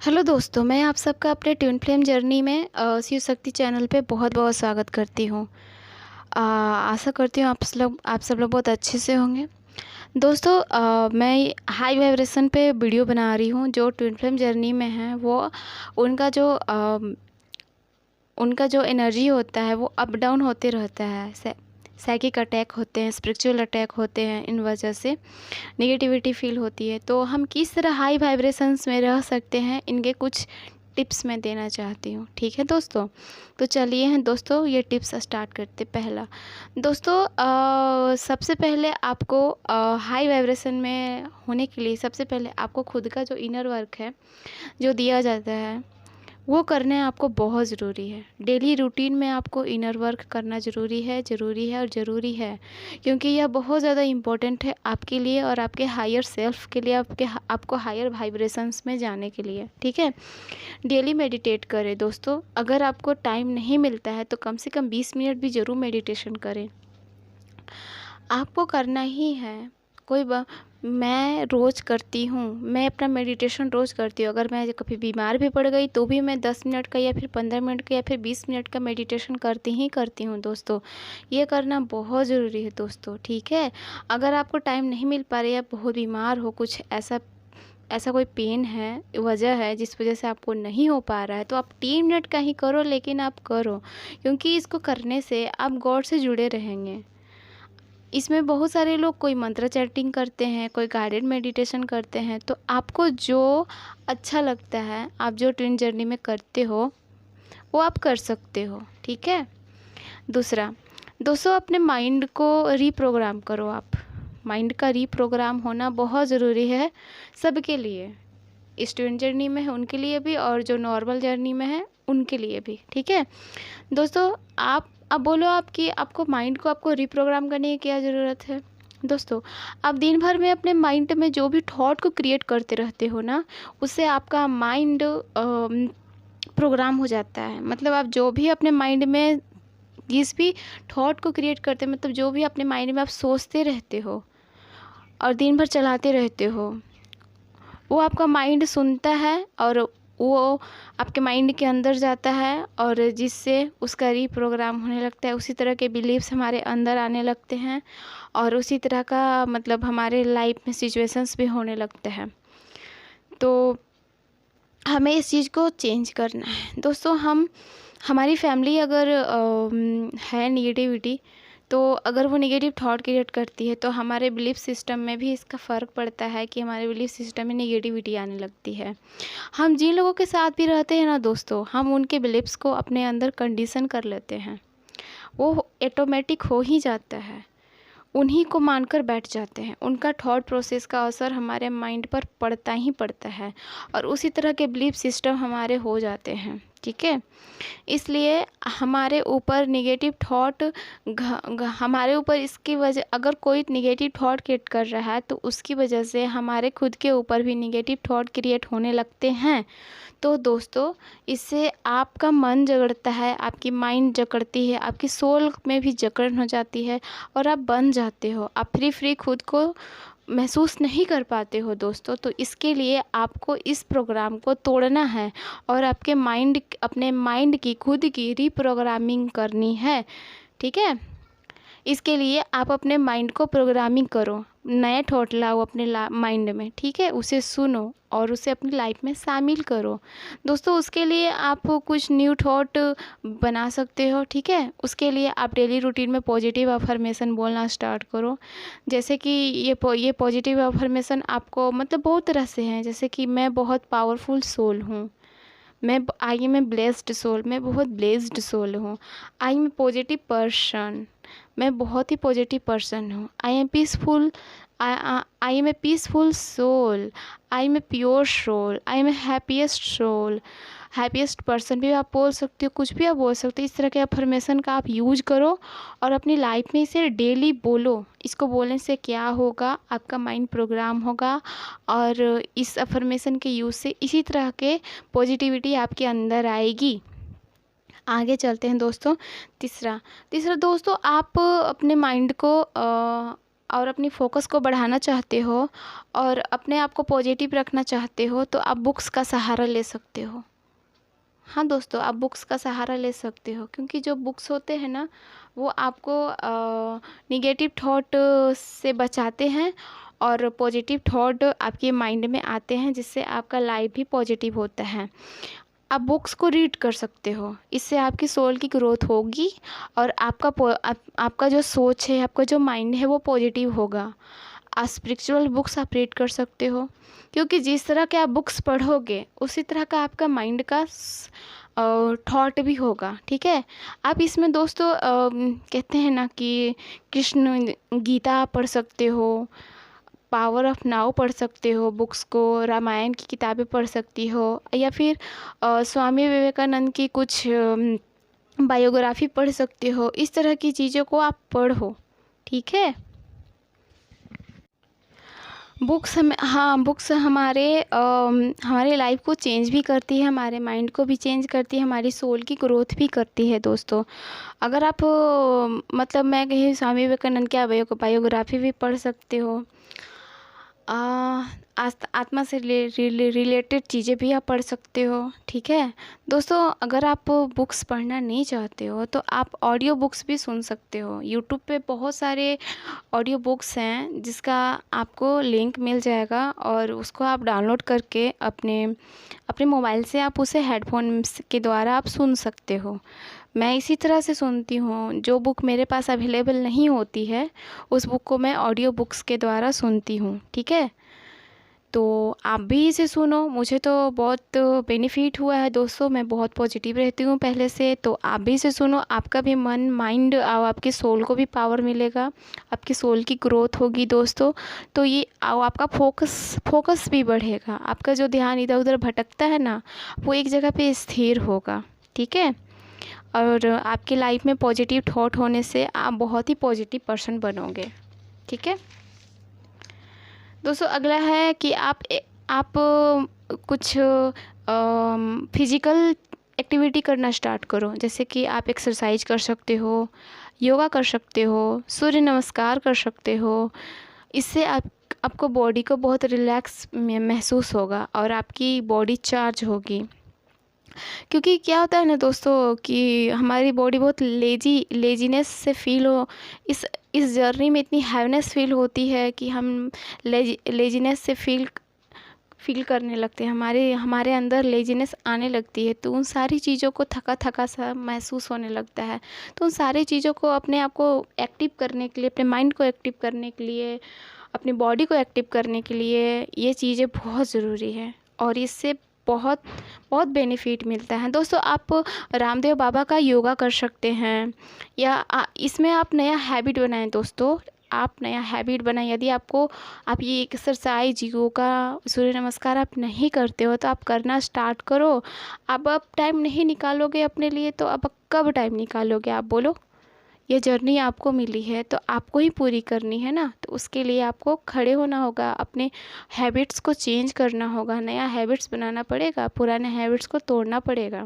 Hello दोस्तों, मैं आप सबका अपने ट्विन फ्लेम जर्नी में शिव शक्ति चैनल पे बहुत बहुत स्वागत करती हूँ। आशा करती हूँ आप सब लोग बहुत अच्छे से होंगे। दोस्तों, मैं हाई वाइब्रेशन पे वीडियो बना रही हूँ। जो ट्विन फ्लेम जर्नी में है वो उनका जो उनका जो एनर्जी होता है वो अप डाउन होते रहता है। साइकिक अटैक होते हैं, स्पिरिचुअल अटैक होते हैं, इन वजह से नेगेटिविटी फील होती है। तो हम किस तरह हाई वाइब्रेशंस में रह सकते हैं, इनके कुछ टिप्स मैं देना चाहती हूँ। ठीक है दोस्तों, तो चलिए हैं दोस्तों ये टिप्स स्टार्ट करते। पहला दोस्तों, सबसे पहले आपको हाई वाइब्रेशन में होने के लिए सबसे पहले आपको खुद का जो इनर वर्क है जो दिया जाता है वो करने आपको बहुत ज़रूरी है। डेली रूटीन में आपको इनर वर्क करना ज़रूरी है और ज़रूरी है, क्योंकि यह बहुत ज़्यादा इम्पोर्टेंट है आपके लिए और आपके हायर सेल्फ के लिए, आपको हायर वाइब्रेशंस में जाने के लिए। ठीक है, डेली मेडिटेट करें दोस्तों। अगर आपको टाइम नहीं मिलता है तो कम से कम 20 मिनट भी ज़रूर मेडिटेशन करें, आपको करना ही है। मैं रोज़ करती हूँ, मैं अपना मेडिटेशन रोज़ करती हूँ। अगर मैं कभी बीमार भी पड़ गई तो भी मैं 10 मिनट का या फिर 15 मिनट का या फिर 20 मिनट का मेडिटेशन करती हूँ दोस्तों। ये करना बहुत ज़रूरी है दोस्तों। ठीक है, अगर आपको टाइम नहीं मिल पा रहा है, आप बहुत बीमार हो, कुछ ऐसा कोई पेन है, वजह है जिस वजह से आपको नहीं हो पा रहा है, तो आप 3 मिनट का ही करो, लेकिन आप करो, क्योंकि इसको करने से आप गॉड से जुड़े रहेंगे। इसमें बहुत सारे लोग कोई मंत्र चैंटिंग करते हैं, कोई गाइडेड मेडिटेशन करते हैं। तो आपको जो अच्छा लगता है, आप जो ट्विन जर्नी में करते हो वो आप कर सकते हो। ठीक है, दूसरा दोस्तों, अपने माइंड को रीप्रोग्राम करो। आप माइंड का रीप्रोग्राम होना बहुत ज़रूरी है सबके लिए। इस ट्विन जर्नी में है उनके लिए भी, और जो नॉर्मल जर्नी में है उनके लिए भी। ठीक है दोस्तों, आप अब बोलो आपको माइंड को आपको रिप्रोग्राम करने की क्या ज़रूरत है। दोस्तों, आप दिन भर में अपने माइंड में जो भी थॉट को क्रिएट करते रहते हो ना, उससे आपका माइंड प्रोग्राम हो जाता है। मतलब आप जो भी अपने माइंड में जिस भी थॉट को क्रिएट करते, मतलब जो भी अपने माइंड में आप सोचते रहते हो और दिन भर चलाते रहते हो, वो आपका माइंड सुनता है और वो आपके माइंड के अंदर जाता है, और जिससे उसका रीप्रोग्राम होने लगता है। उसी तरह के बिलीव्स हमारे अंदर आने लगते हैं और उसी तरह का मतलब हमारे लाइफ में सिचुएशंस भी होने लगते हैं। तो हमें इस चीज़ को चेंज करना है दोस्तों। हमारी फैमिली अगर है निगेटिविटी, तो अगर वो नेगेटिव थॉट क्रिएट करती है तो हमारे बिलीफ सिस्टम में भी इसका फ़र्क पड़ता है कि हमारे बिलीफ सिस्टम में नेगेटिविटी आने लगती है। हम जिन लोगों के साथ भी रहते हैं ना दोस्तों, हम उनके बिलीफ्स को अपने अंदर कंडीशन कर लेते हैं। वो ऑटोमेटिक हो ही जाता है, उन्हीं को मानकर बैठ जाते हैं। उनका थॉट प्रोसेस का असर हमारे माइंड पर पड़ता ही पड़ता है, और उसी तरह के बिलीफ सिस्टम हमारे हो जाते हैं। ठीक है, इसलिए हमारे ऊपर नेगेटिव थॉट हमारे ऊपर इसकी वजह, अगर कोई नेगेटिव थॉट क्रिएट कर रहा है तो उसकी वजह से हमारे खुद के ऊपर भी नेगेटिव थॉट क्रिएट होने लगते हैं। तो दोस्तों, इससे आपका मन जकड़ता है, आपकी माइंड जकड़ती है, आपकी सोल में भी जकड़न हो जाती है और आप बन जाते हो। आप फ्री खुद को महसूस नहीं कर पाते हो दोस्तों। तो इसके लिए आपको इस प्रोग्राम को तोड़ना है और अपने माइंड की खुद की रीप्रोग्रामिंग करनी है। ठीक है, इसके लिए आप अपने माइंड को प्रोग्रामिंग करो, नए थॉट लाओ अपने माइंड में। ठीक है, उसे सुनो और उसे अपनी लाइफ में शामिल करो दोस्तों। उसके लिए आप कुछ न्यू थॉट बना सकते हो। ठीक है, उसके लिए आप डेली रूटीन में पॉजिटिव अफर्मेशन बोलना स्टार्ट करो। जैसे कि ये पॉजिटिव अफर्मेशन आपको मतलब बहुत तरह से हैं, जैसे कि मैं बहुत पावरफुल सोल हूँ, I am a blessed soul, मैं बहुत ब्लेस्ड सोल हूँ। I am a positive person, मैं बहुत ही पॉजिटिव पर्सन हूँ। I am peaceful, I am a peaceful soul, I am a pure soul, I am a happiest soul. Happiest person भी आप बोल सकते हो, कुछ भी आप बोल सकते हो। इस तरह के अफर्मेशन का आप यूज करो और अपनी लाइफ में इसे डेली बोलो। इसको बोलने से क्या होगा, आपका माइंड प्रोग्राम होगा और इस अफर्मेशन के यूज़ से इसी तरह के पॉजिटिविटी आपके अंदर आएगी। आगे चलते हैं दोस्तों। तीसरा दोस्तों, आप अपने माइंड को और अपनी फ़ोकस को बढ़ाना चाहते हो और अपने आप को पॉजिटिव रखना चाहते हो तो आप बुक्स का सहारा ले सकते हो। हाँ दोस्तों, आप बुक्स का सहारा ले सकते हो क्योंकि जो बुक्स होते हैं ना वो आपको निगेटिव थॉट से बचाते हैं और पॉजिटिव थॉट आपके माइंड में आते हैं, जिससे आपका लाइफ भी पॉजिटिव होता है। आप बुक्स को रीड कर सकते हो, इससे आपकी सोल की ग्रोथ होगी और आपका जो सोच है, आपका जो माइंड है वो पॉजिटिव होगा। स्पिरिचुअल बुक्स आप रीड कर सकते हो क्योंकि जिस तरह के आप बुक्स पढ़ोगे उसी तरह का आपका माइंड का थॉट भी होगा। ठीक है, आप इसमें दोस्तों कहते हैं ना कि कृष्ण गीता आप पढ़ सकते हो, पावर ऑफ नाउ पढ़ सकते हो बुक्स को, रामायण की किताबें पढ़ सकती हो, या फिर स्वामी विवेकानंद की कुछ बायोग्राफी पढ़ सकते हो। इस तरह की चीज़ों को आप पढ़ो। ठीक है, बुक्स हमारे लाइफ को चेंज भी करती है, हमारे माइंड को भी चेंज करती है, हमारी सोल की ग्रोथ भी करती है दोस्तों। अगर आप मतलब मैं कहीं स्वामी विवेकानंद की बायोग्राफी भी पढ़ सकते हो, आत्मा से रिलेटेड चीज़ें भी आप पढ़ सकते हो। ठीक है दोस्तों, अगर आप बुक्स पढ़ना नहीं चाहते हो तो आप ऑडियो बुक्स भी सुन सकते हो। यूट्यूब पे बहुत सारे ऑडियो बुक्स हैं जिसका आपको लिंक मिल जाएगा और उसको आप डाउनलोड करके अपने मोबाइल से आप उसे हेडफोन के द्वारा आप सुन सकते हो। मैं इसी तरह से सुनती हूँ। जो बुक मेरे पास अवेलेबल नहीं होती है उस बुक को मैं ऑडियो बुक्स के द्वारा सुनती हूँ। ठीक है, तो आप भी इसे सुनो। मुझे तो बहुत बेनिफिट हुआ है दोस्तों, मैं बहुत पॉजिटिव रहती हूँ पहले से। तो आप भी इसे सुनो, आपका भी मन, माइंड और आपके सोल को भी पावर मिलेगा, आपकी सोल की ग्रोथ होगी दोस्तों। तो ये आपका फोकस भी बढ़ेगा, आपका जो ध्यान इधर उधर भटकता है ना वो एक जगह पे स्थिर होगा। ठीक है, और आपकी लाइफ में पॉजिटिव थॉट होने से आप बहुत ही पॉजिटिव पर्सन बनोगे। ठीक है दोस्तों, अगला है कि आप कुछ फिजिकल एक्टिविटी करना स्टार्ट करो। जैसे कि आप एक्सरसाइज कर सकते हो, योगा कर सकते हो, सूर्य नमस्कार कर सकते हो। इससे आपको बॉडी को बहुत रिलैक्स महसूस होगा और आपकी बॉडी चार्ज होगी। क्योंकि क्या होता है ना दोस्तों कि हमारी बॉडी बहुत लेजीनेस से फील हो, इस जर्नी में इतनी हैवीनेस फील होती है कि हम लेजीनेस से फील करने लगते हैं, हमारे अंदर लेजीनेस आने लगती है। तो उन सारी चीज़ों को थका सा महसूस होने लगता है। तो उन सारी चीज़ों को अपने आप को एक्टिव करने के लिए, अपने माइंड को एक्टिव करने के लिए, अपनी बॉडी को एक्टिव करने के लिए ये चीज़ें बहुत ज़रूरी है और इससे बहुत बहुत बेनिफिट मिलता है दोस्तों। आप रामदेव बाबा का योगा कर सकते हैं या इसमें आप नया हैबिट बनाएं दोस्तों। आप नया हैबिट बनाएं। यदि आप ये एक्सरसाइज, योगा, सूर्य नमस्कार आप नहीं करते हो तो आप करना स्टार्ट करो। अब टाइम नहीं निकालोगे अपने लिए तो अब कब टाइम निकालोगे आप बोलो। ये जर्नी आपको मिली है तो आपको ही पूरी करनी है ना। तो उसके लिए आपको खड़े होना होगा, अपने हैबिट्स को चेंज करना होगा, नया हैबिट्स बनाना पड़ेगा, पुराने हैबिट्स को तोड़ना पड़ेगा।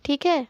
ठीक है,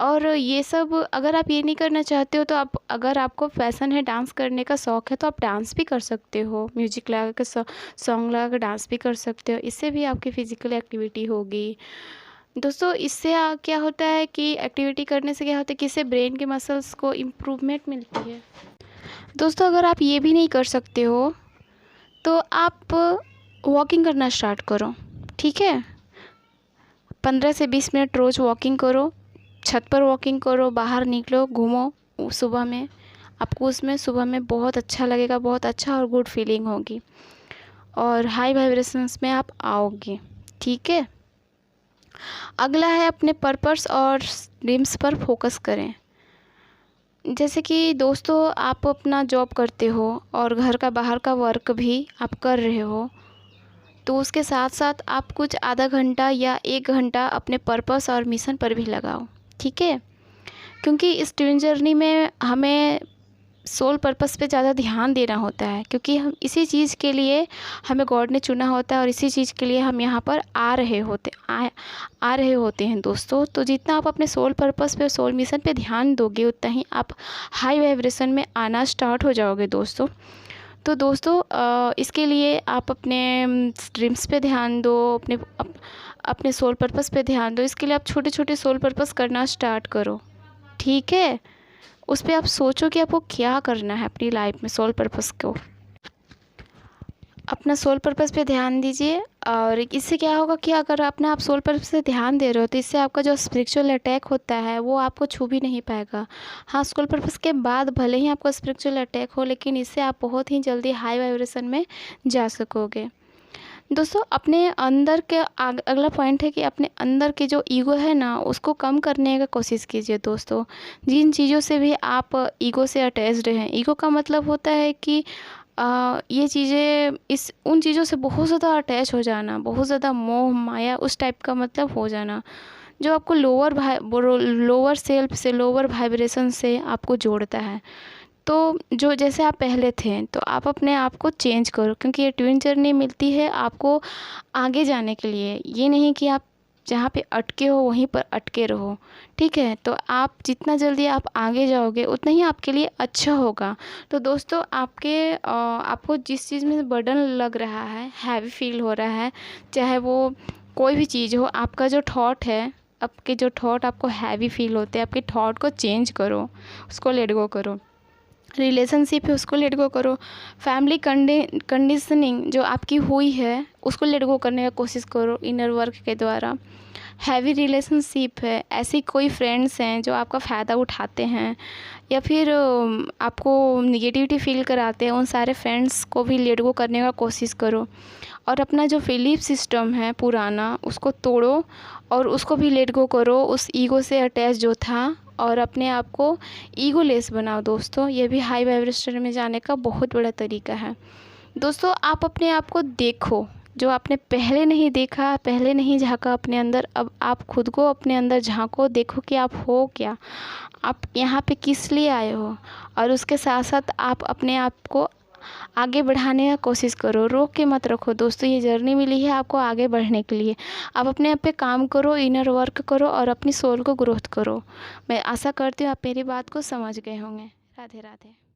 और ये सब अगर आप ये नहीं करना चाहते हो तो अगर आपको पैसन है, डांस करने का शौक़ है तो आप डांस भी कर सकते हो। म्यूजिक लगा कर सॉन्ग लगा कर डांस भी कर सकते हो। इससे भी आपकी फ़िज़िकल एक्टिविटी होगी दोस्तों। इससे क्या होता है कि एक्टिविटी करने से क्या होता है कि इससे ब्रेन के मसल्स को इम्प्रूवमेंट मिलती है दोस्तों। अगर आप ये भी नहीं कर सकते हो तो आप वॉकिंग करना स्टार्ट करो। ठीक है, 15 से 20 मिनट रोज़ वॉकिंग करो, छत पर वॉकिंग करो, बाहर निकलो, घूमो सुबह में। आपको उसमें सुबह में बहुत अच्छा लगेगा, बहुत अच्छा और गुड फीलिंग होगी और हाई वाइब्रेशंस में आप आओगे। ठीक है, अगला है अपने पर्पस और ड्रीम्स पर फोकस करें। जैसे कि दोस्तों आप अपना जॉब करते हो और घर का बाहर का वर्क भी आप कर रहे हो, तो उसके साथ साथ आप कुछ आधा घंटा या 1 घंटा अपने पर्पस और मिशन पर भी लगाओ। ठीक है, क्योंकि इस ट्विन जर्नी में हमें सोल पर्पस पे ज़्यादा ध्यान देना होता है, क्योंकि हम इसी चीज़ के लिए हमें गॉड ने चुना होता है और इसी चीज़ के लिए हम यहाँ पर आ रहे होते हैं दोस्तों। तो जितना आप अपने सोल पर्पस पे, सोल मिशन पे ध्यान दोगे उतना ही आप हाई वाइब्रेशन में आना स्टार्ट हो जाओगे दोस्तों। तो दोस्तों इसके लिए आप अपने ड्रीम्स पे ध्यान दो, अपने सोल पर्पस पे ध्यान दो। इसके लिए आप छोटे छोटे सोल पर्पस करना स्टार्ट करो, ठीक है। उस पर आप सोचो कि आपको क्या करना है अपनी लाइफ में, सोल पर्पस को, अपना सोल पर्पस पे ध्यान दीजिए। और इससे क्या होगा कि अगर अपना आप सोल पर्पस पे ध्यान दे रहे हो तो इससे आपका जो स्पिरिचुअल अटैक होता है वो आपको छू भी नहीं पाएगा। हाँ, सोल पर्पस के बाद भले ही आपको स्पिरिचुअल अटैक हो, लेकिन इससे आप बहुत ही जल्दी हाई वाइब्रेशन में जा सकोगे। दोस्तों अपने अंदर के अगला पॉइंट है कि अपने अंदर के जो ईगो है ना, उसको कम करने का कोशिश कीजिए दोस्तों। जिन चीज़ों से भी आप ईगो से अटैच्ड हैं, ईगो का मतलब होता है कि ये चीज़ें उन चीज़ों से बहुत ज़्यादा अटैच हो जाना, बहुत ज़्यादा मोह माया उस टाइप का मतलब हो जाना, जो आपको लोअर सेल्फ से, लोअर वाइब्रेशन से आपको जोड़ता है। तो जो जैसे आप पहले थे तो आप अपने आप को चेंज करो, क्योंकि ये ट्विन जर्नी मिलती है आपको आगे जाने के लिए। ये नहीं कि आप जहाँ पे अटके हो वहीं पर अटके रहो, ठीक है। तो आप जितना जल्दी आप आगे जाओगे उतना ही आपके लिए अच्छा होगा। तो दोस्तों आपको जिस चीज़ में बर्डन लग रहा है, हैवी फील हो रहा है, चाहे वो कोई भी चीज़ हो, आपका जो थॉट है, आपके जो थॉट आपको हैवी फील होते हैं, आपके थॉट को चेंज करो, उसको लेट गो करो। रिलेशनशिप है उसको लेट गो करो। फैमिली कंडीशनिंग जो आपकी हुई है उसको लेट गो करने का कोशिश करो इनर वर्क के द्वारा। हैवी रिलेशनशिप है, ऐसी कोई फ्रेंड्स हैं जो आपका फ़ायदा उठाते हैं या फिर आपको निगेटिविटी फील कराते हैं, उन सारे फ्रेंड्स को भी लेट गो करने का कोशिश करो। और अपना जो बिलीफ सिस्टम है पुराना, उसको तोड़ो और उसको भी लेट गो करो, उस ईगो से अटैच जो था, और अपने आप को ईगोलेस बनाओ दोस्तों। ये भी हाई वाइब्रेशन में जाने का बहुत बड़ा तरीका है। दोस्तों आप अपने आप को देखो, जो आपने पहले नहीं देखा, पहले नहीं झांका अपने अंदर, अब आप खुद को अपने अंदर झांको, देखो कि आप हो क्या, आप यहाँ पे किस लिए आए हो। और उसके साथ साथ आप अपने आप को आगे बढ़ाने का कोशिश करो, रोक के मत रखो दोस्तों। ये जर्नी मिली है आपको आगे बढ़ने के लिए। आप अपने आप पे काम करो, इनर वर्क करो और अपनी सोल को ग्रोथ करो। मैं आशा करती हूँ आप मेरी बात को समझ गए होंगे। राधे राधे।